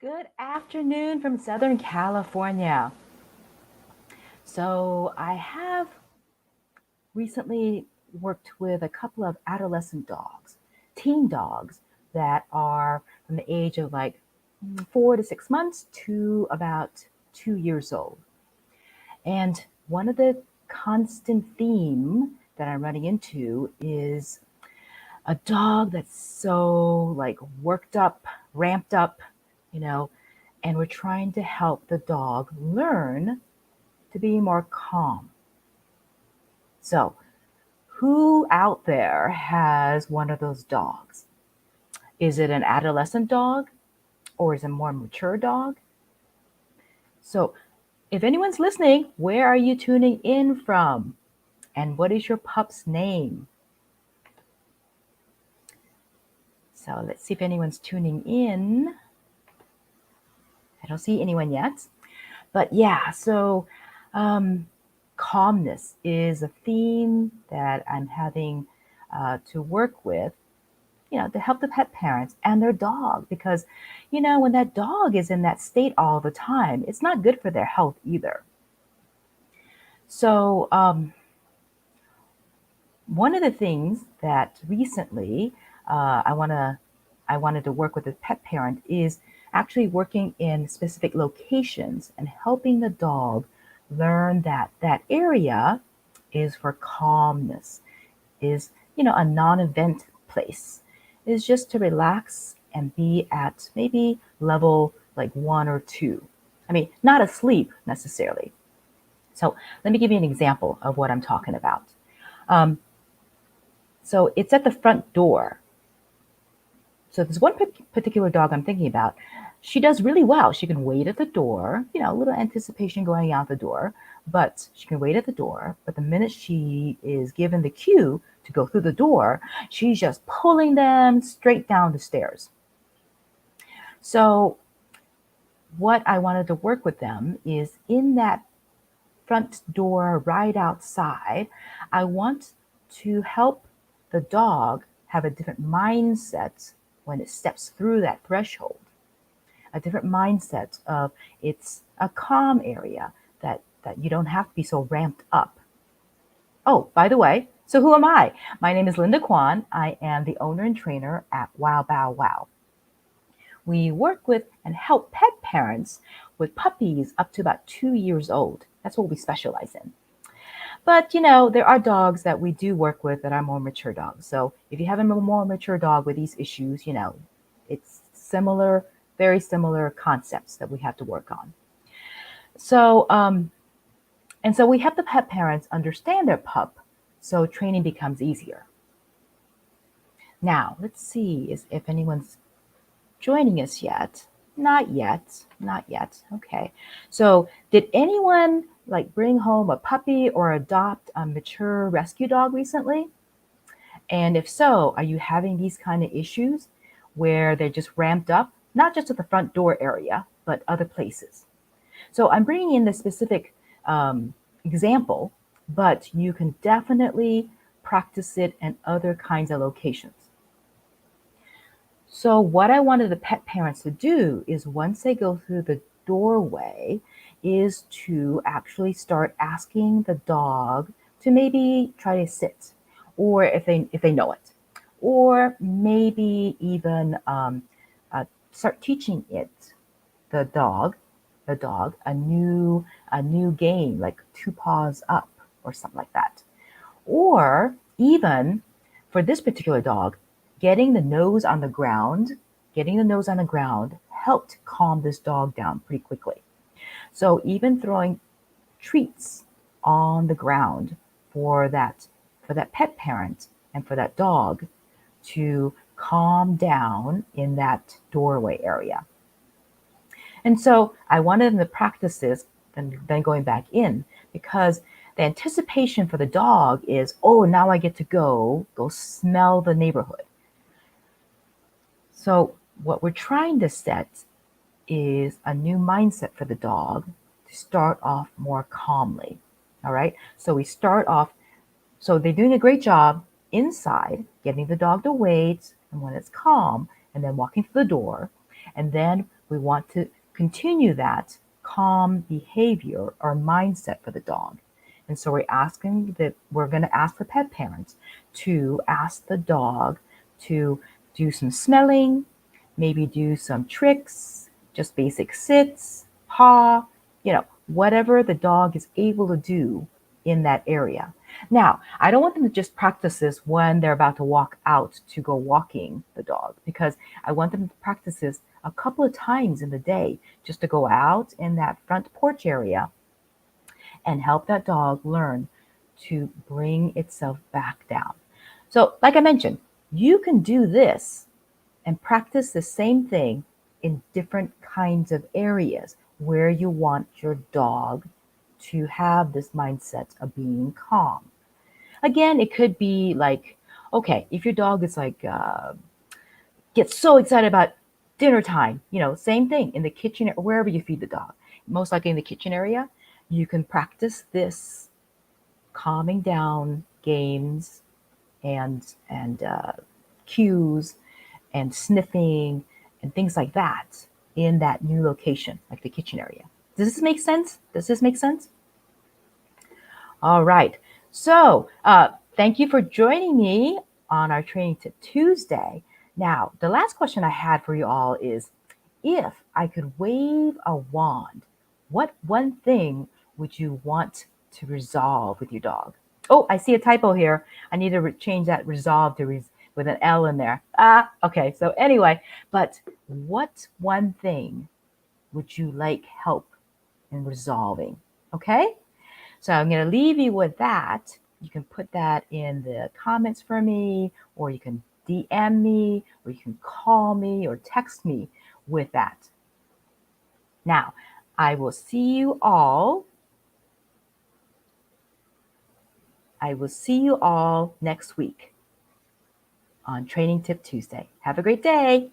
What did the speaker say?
Good afternoon from Southern California. So, I have recently worked with a couple of adolescent dogs, teen dogs that are from the age of like 4 to 6 months to about 2 years old. And one of the constant theme that I'm running into is a dog that's so like worked up, ramped up, you know, and we're trying to help the dog learn to be more calm. So, who out there has one of those dogs? Is it an adolescent dog or is it a more mature dog? So, if anyone's listening, where are you tuning in from? And what is your pup's name? So, let's see if anyone's tuning in. I don't see anyone yet. But yeah, so calmness is a theme that I'm having to work with, to help the pet parents and their dog. Because, when that dog is in that state all the time, it's not good for their health either. So, one of the things that recently I wanted to work with a pet parent is actually working in specific locations and helping the dog learn that that area is for calmness, is a non-event place, is just to relax and be at maybe level like 1 or 2. I mean, not asleep necessarily. So let me give you an example of what I'm talking about. Um, so it's at the front door. So there's one particular dog I'm thinking about. She does really well. She can wait at the door, a little anticipation going out the door, but she can wait at the door. But the minute she is given the cue to go through the door, she's just pulling them straight down the stairs. So what I wanted to work with them is in that front door right outside, I want to help the dog have a different mindset when it steps through that threshold, a different mindset of it's a calm area, that you don't have to be so ramped up. Oh, by the way, so who am I? My name is Linda Kwan. I am the owner and trainer at Wow Bow Wow. We work with and help pet parents with puppies up to about 2 years old. That's what we specialize in. But there are dogs that we do work with that are more mature dogs. So if you have a more mature dog with these issues, it's similar, very similar concepts that we have to work on. So and so we help the pet parents understand their pup, so training becomes easier. Now let's see if anyone's joining us yet. Not yet, not yet. Okay. So did anyone like bring home a puppy or adopt a mature rescue dog recently? And if so, are you having these kind of issues where they're just ramped up, not just at the front door area, but other places? So I'm bringing in the specific example, but you can definitely practice it in other kinds of locations. So what I wanted the pet parents to do is once they go through the doorway is to actually start asking the dog to maybe try to sit, or if they know it, or maybe even start teaching the dog a new game like two paws up or something like that, or even for this particular dog, getting the nose on the ground, helped calm this dog down pretty quickly. So even throwing treats on the ground for that pet parent and for that dog to calm down in that doorway area. And so I wanted them to practice this and then going back in, because the anticipation for the dog is, oh, now I get to go smell the neighborhood. So what we're trying to set is a new mindset for the dog to start off more calmly. All right. So we start off, so they're doing a great job inside, getting the dog to wait, and when it's calm, and then walking through the door. And then We want to continue that calm behavior or mindset for the dog. And so we're going to ask the pet parents to ask the dog to do some smelling, maybe do some tricks, just basic sits, paw, whatever the dog is able to do in that area. Now, I don't want them to just practice this when they're about to walk out to go walking the dog, because I want them to practice this a couple of times in the day, just to go out in that front porch area and help that dog learn to bring itself back down. So, like I mentioned, you can do this and practice the same thing in different kinds of areas where you want your dog to have this mindset of being calm. Again, it could be like, okay, if your dog is like, gets so excited about dinner time, same thing in the kitchen or wherever you feed the dog, most likely in the kitchen area, you can practice this calming down games and cues and sniffing and things like that in that new location, like the kitchen area. Does this make sense? Does this make sense? All right. So thank you for joining me on our Training Tip Tuesday. Now, the last question I had for you all is, if I could wave a wand, what one thing would you want to resolve with your dog? Oh, I see a typo here. I need to change that resolve to with an L in there. Okay. So anyway, but what one thing would you like help in resolving? Okay. So I'm going to leave you with that. You can put that in the comments for me, or you can DM me, or you can call me or text me with that. Now, I will see you all. Next week on Training Tip Tuesday. Have a great day.